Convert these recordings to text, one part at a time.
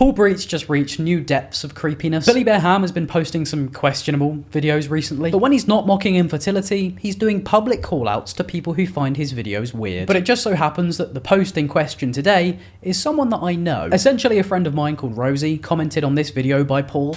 Paul Breach just reached new depths of creepiness. Billy Bear Ham has been posting some questionable videos recently, but when he's not mocking infertility, he's doing public call-outs to people who find his videos weird. But it just so happens that the post in question today is someone that I know. Essentially, a friend of mine called Rosie commented on this video by Paul.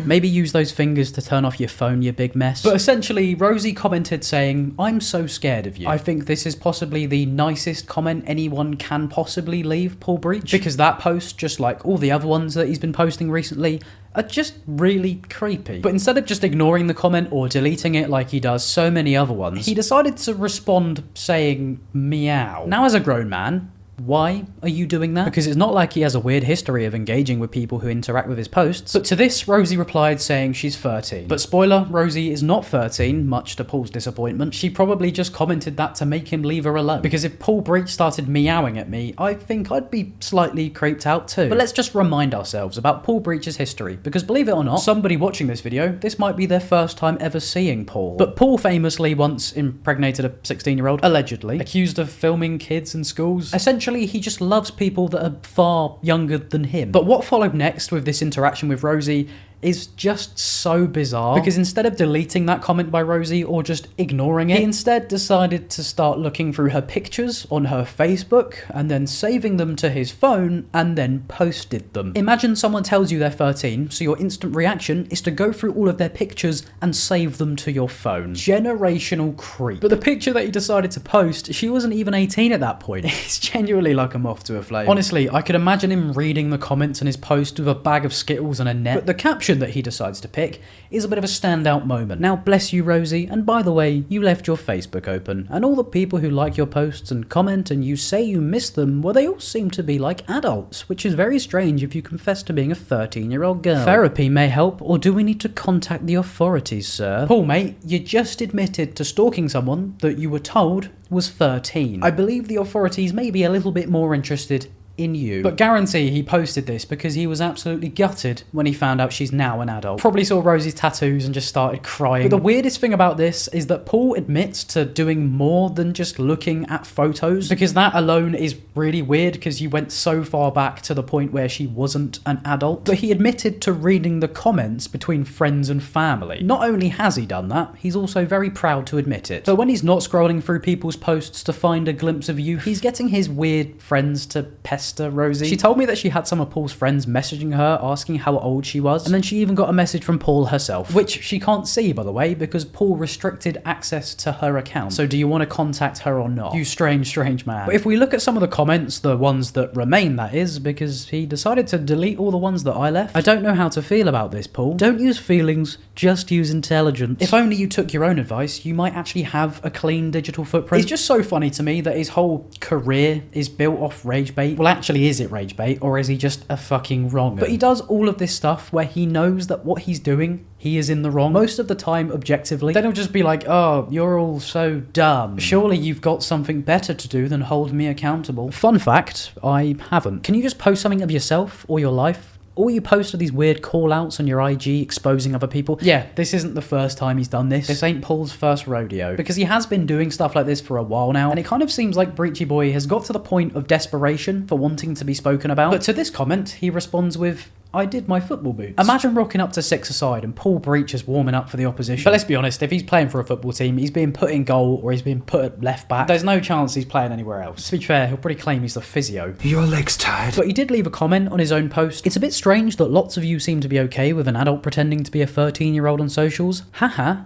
Maybe use those fingers to turn off your phone, you big mess. But essentially, Rosie commented saying, "I'm so scared of you." I think this is possibly the nicest comment anyone can possibly leave Paul Breach, because that post, just like all the other ones that he's been posting recently, are just really creepy. But instead of just ignoring the comment or deleting it like he does so many other ones, he decided to respond saying meow. Now, as a grown man, why are you doing that? Because it's not like he has a weird history of engaging with people who interact with his posts. But to this, Rosie replied saying she's 13. But spoiler, Rosie is not 13, much to Paul's disappointment. She probably just commented that to make him leave her alone. Because if Paul Breach started meowing at me, I think I'd be slightly creeped out too. But let's just remind ourselves about Paul Breach's history, because believe it or not, somebody watching this video, this might be their first time ever seeing Paul. But Paul famously once impregnated a 16-year-old, allegedly, accused of filming kids in schools. Essentially, he just loves people that are far younger than him. But what followed next with this interaction with Rosie is just so bizarre, because instead of deleting that comment by Rosie or just ignoring it, he instead decided to start looking through her pictures on her Facebook and then saving them to his phone and then posted them. Imagine someone tells you they're 13, so your instant reaction is to go through all of their pictures and save them to your phone. Generational creep. But the picture that he decided to post, she wasn't even 18 at that point. It's genuinely like a moth to a flame. Honestly, I could imagine him reading the comments on his post with a bag of Skittles and a net. But the caption that he decides to pick is a bit of a standout moment. Now, bless you, Rosie, and by the way, you left your Facebook open, and all the people who like your posts and comment and you say you miss them, well, they all seem to be like adults, which is very strange if you confess to being a 13-year-old girl. Therapy may help, or do we need to contact the authorities, sir? Paul, mate, you just admitted to stalking someone that you were told was 13. I believe the authorities may be a little bit more interested in you. But guarantee he posted this because he was absolutely gutted when he found out she's now an adult. Probably saw Rosie's tattoos and just started crying. But the weirdest thing about this is that Paul admits to doing more than just looking at photos, because that alone is really weird, because you went so far back to the point where she wasn't an adult. But he admitted to reading the comments between friends and family. Not only has he done that, he's also very proud to admit it. So when he's not scrolling through people's posts to find a glimpse of youth, he's getting his weird friends to pester Rosie. She told me that she had some of Paul's friends messaging her asking how old she was, and then she even got a message from Paul herself, which she can't see, by the way, because Paul restricted access to her account. So do you want to contact her or not? You strange man. But if we look at some of the comments, the ones that remain, that is, because he decided to delete all the ones that I left. I don't know how to feel about this, Paul. Don't use feelings, just use intelligence. If only you took your own advice, you might actually have a clean digital footprint. It's just so funny to me that his whole career is built off rage bait. Well, actually, is it rage bait, or is he just a fucking wrong? But he does all of this stuff where he knows that what he's doing, he is in the wrong. Most of the time, objectively. Then he'll just be like, oh, you're all so dumb. Surely you've got something better to do than hold me accountable. Fun fact, I haven't. Can you just post something of yourself or your life? All you post are these weird call-outs on your IG exposing other people. Yeah, this isn't the first time he's done this. This ain't Paul's first rodeo. Because he has been doing stuff like this for a while now, and it kind of seems like Breachy Boy has got to the point of desperation for wanting to be spoken about. But to this comment, he responds with, I did my football boots. Imagine rocking up to 6-a-side and Paul Breach is warming up for the opposition. But let's be honest, if he's playing for a football team, he's being put in goal or he's being put at left back. There's no chance he's playing anywhere else. To be fair, he'll probably claim he's the physio. Your leg's tired. But he did leave a comment on his own post. It's a bit strange that lots of you seem to be okay with an adult pretending to be a 13-year-old on socials. Haha,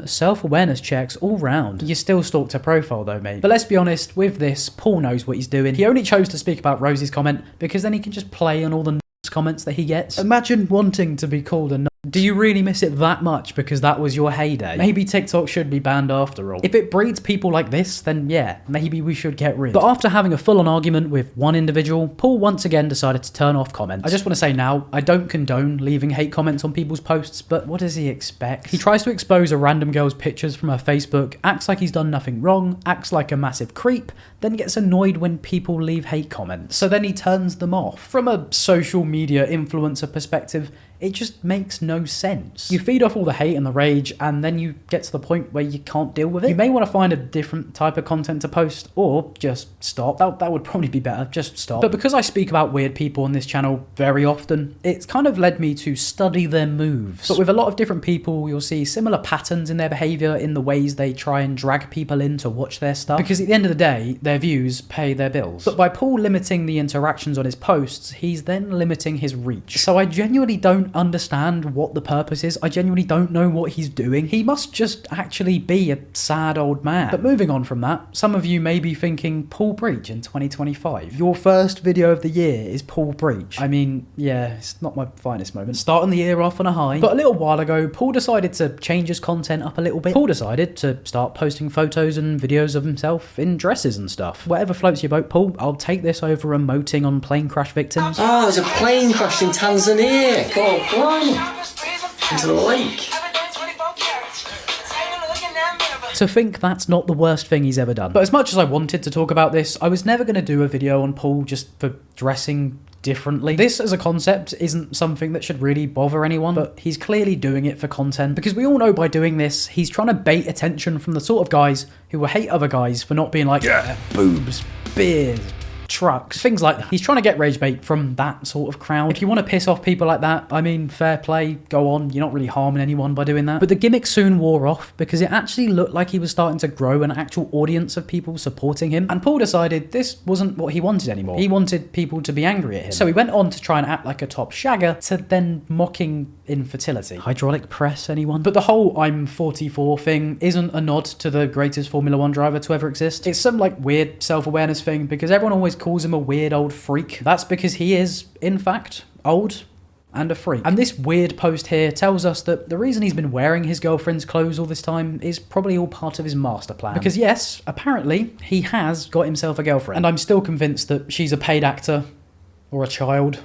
self-awareness checks all round. You still stalked her profile though, mate. But let's be honest, with this, Paul knows what he's doing. He only chose to speak about Rosie's comment because then he can just play on all the comments that he gets. Imagine wanting to be called a Do you really miss it that much because that was your heyday? Maybe TikTok should be banned after all. If it breeds people like this, then yeah, maybe we should get rid. But after having a full-on argument with one individual, Paul once again decided to turn off comments. I just want to say now, I don't condone leaving hate comments on people's posts, but what does he expect? He tries to expose a random girl's pictures from her Facebook, acts like he's done nothing wrong, acts like a massive creep, then gets annoyed when people leave hate comments. So then he turns them off. From a social media influencer perspective, It just makes no sense. You feed off all the hate and the rage, and then you get to the point where you can't deal with it. You may want to find a different type of content to post, or just stop. That would probably be better, just stop. But because I speak about weird people on this channel very often, it's kind of led me to study their moves. But with a lot of different people, you'll see similar patterns in their behavior, in the ways they try and drag people in to watch their stuff. Because at the end of the day, their views pay their bills. But by Paul limiting the interactions on his posts, he's then limiting his reach. So I genuinely don't understand what the purpose is. I genuinely don't know what he's doing. He must just actually be a sad old man. But moving on from that, some of you may be thinking, Paul Breach in 2025. Your first video of the year is Paul Breach. I mean, yeah, it's not my finest moment. Starting the year off on a high. But a little while ago, Paul decided to change his content up a little bit. Paul decided to start posting photos and videos of himself in dresses and stuff. Whatever floats your boat, Paul. I'll take this over emoting on plane crash victims. Oh, there's a plane crash in Tanzania. God, blimey. Into the lake. To think that's not the worst thing he's ever done. But as much as I wanted to talk about this, I was never going to do a video on Paul just for dressing differently. This as a concept isn't something that should really bother anyone, but he's clearly doing it for content, because we all know by doing this, he's trying to bait attention from the sort of guys who will hate other guys for not being like, yeah, boobs, beers, trucks, things like that. He's trying to get rage bait from that sort of crowd. If you want to piss off people like that, I mean, fair play, go on. You're not really harming anyone by doing that. But the gimmick soon wore off, because it actually looked like he was starting to grow an actual audience of people supporting him. And Paul decided this wasn't what he wanted anymore. He wanted people to be angry at him. So he went on to try and act like a top shagger, to then mocking infertility. Hydraulic press, anyone? But the whole I'm 44 thing isn't a nod to the greatest Formula 1 driver to ever exist. It's some like weird self-awareness thing, because everyone always calls him a weird old freak. That's because he is, in fact, old and a freak. And this weird post here tells us that the reason he's been wearing his girlfriend's clothes all this time is probably all part of his master plan. Because yes, apparently he has got himself a girlfriend. And I'm still convinced that she's a paid actor or a child,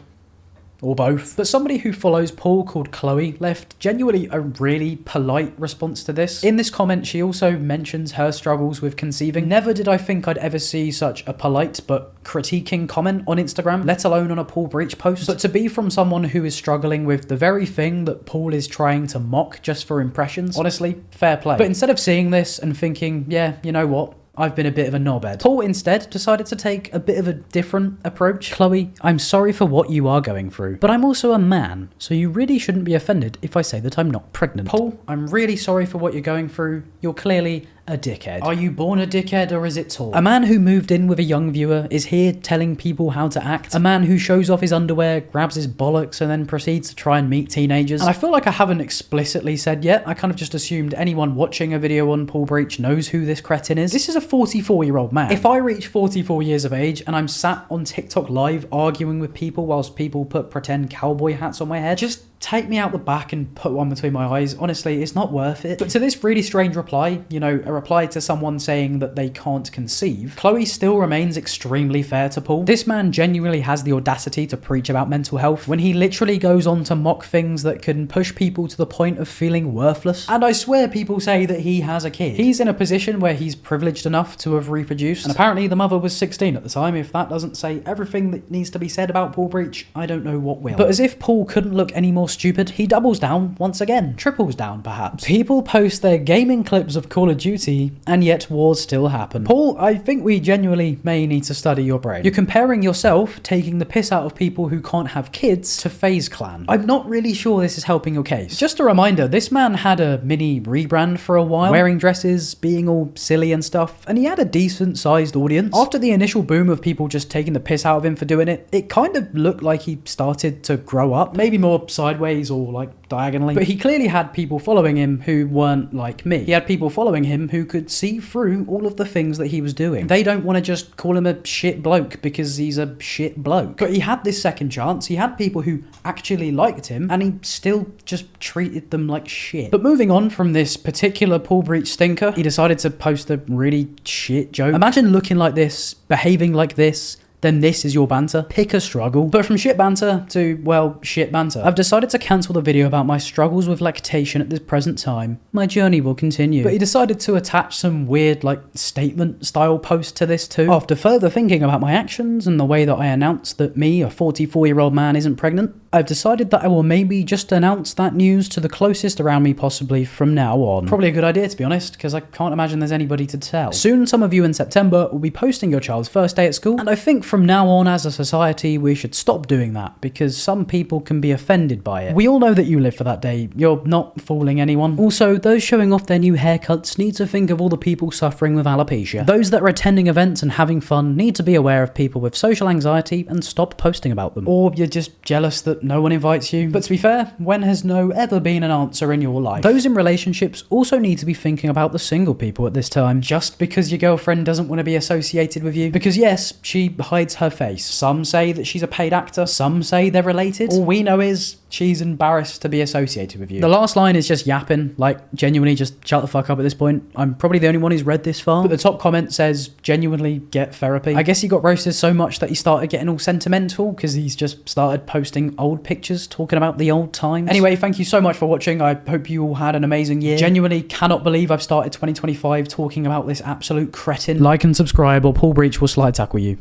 or both. But somebody who follows Paul called Chloe left genuinely a really polite response to this. In this comment, she also mentions her struggles with conceiving. Never did I think I'd ever see such a polite but critiquing comment on Instagram, let alone on a Paul Breach post. But to be from someone who is struggling with the very thing that Paul is trying to mock just for impressions, honestly, fair play. But instead of seeing this and thinking, yeah, you know what, I've been a bit of a knobhead, Paul instead decided to take a bit of a different approach. Chloe, I'm sorry for what you are going through, but I'm also a man, so you really shouldn't be offended if I say that I'm not pregnant. Paul, I'm really sorry for what you're going through. You're clearly a dickhead. Are you born a dickhead, or is it taught? A man who moved in with a young viewer is here telling people how to act. A man who shows off his underwear, grabs his bollocks, and then proceeds to try and meet teenagers. And I feel like I haven't explicitly said yet. I kind of just assumed anyone watching a video on Paul Breach knows who this cretin is. This is a 44-year-old man. If I reach 44 years of age and I'm sat on TikTok live arguing with people whilst people put pretend cowboy hats on my head, just take me out the back and put one between my eyes. Honestly, it's not worth it. But to this really strange reply, you know, a reply to someone saying that they can't conceive, Chloe still remains extremely fair to Paul. This man genuinely has the audacity to preach about mental health when he literally goes on to mock things that can push people to the point of feeling worthless. And I swear people say that he has a kid. He's in a position where he's privileged enough to have reproduced, and apparently the mother was 16 at the time. If that doesn't say everything that needs to be said about Paul Breach, I don't know what will. But as if Paul couldn't look any more stupid, he doubles down once again. Triples down, perhaps. People post their gaming clips of Call of Duty, and yet wars still happen. Paul, I think we genuinely may need to study your brain. You're comparing yourself taking the piss out of people who can't have kids to FaZe Clan. I'm not really sure this is helping your case. Just a reminder, this man had a mini rebrand for a while, wearing dresses, being all silly and stuff, and he had a decent sized audience. After the initial boom of people just taking the piss out of him for doing it, it kind of looked like he started to grow up, maybe more sideways or like diagonally. But he clearly had people following him who weren't like me. He had people following him who could see through all of the things that he was doing. They don't want to just call him a shit bloke because he's a shit bloke. But he had this second chance. He had people who actually liked him, and he still just treated them like shit. But moving on from this particular Paul Breach stinker, he decided to post a really shit joke. Imagine looking like this, behaving like this, then this is your banter. Pick a struggle. But from shit banter to, well, shit banter. I've decided to cancel the video about my struggles with lactation at this present time. My journey will continue. But he decided to attach some weird, like, statement style post to this too. After further thinking about my actions and the way that I announced that me, a 44-year-old man, isn't pregnant, I've decided that I will maybe just announce that news to the closest around me possibly from now on. Probably a good idea, to be honest, because I can't imagine there's anybody to tell. Soon, some of you in September will be posting your child's first day at school, and I think from now on as a society we should stop doing that, because some people can be offended by it. We all know that you live for that day, you're not fooling anyone. Also, those showing off their new haircuts need to think of all the people suffering with alopecia. Those that are attending events and having fun need to be aware of people with social anxiety and stop posting about them. Or you're just jealous that no one invites you. But to be fair, when has no ever been an answer in your life? Those in relationships also need to be thinking about the single people at this time. Just because your girlfriend doesn't want to be associated with you. Because yes, she hides her face. Some say that she's a paid actor, some say they're related. All we know is she's embarrassed to be associated with you. The last line is just yapping, like genuinely just shut the fuck up at this point. I'm probably the only one who's read this far. But the top comment says, genuinely get therapy. I guess he got roasted so much that he started getting all sentimental because he's just started posting old pictures talking about the old times. Anyway, thank you so much for watching. I hope you all had an amazing year. Genuinely cannot believe I've started 2025 talking about this absolute cretin. Like and subscribe or Paul Breach will slide tackle you.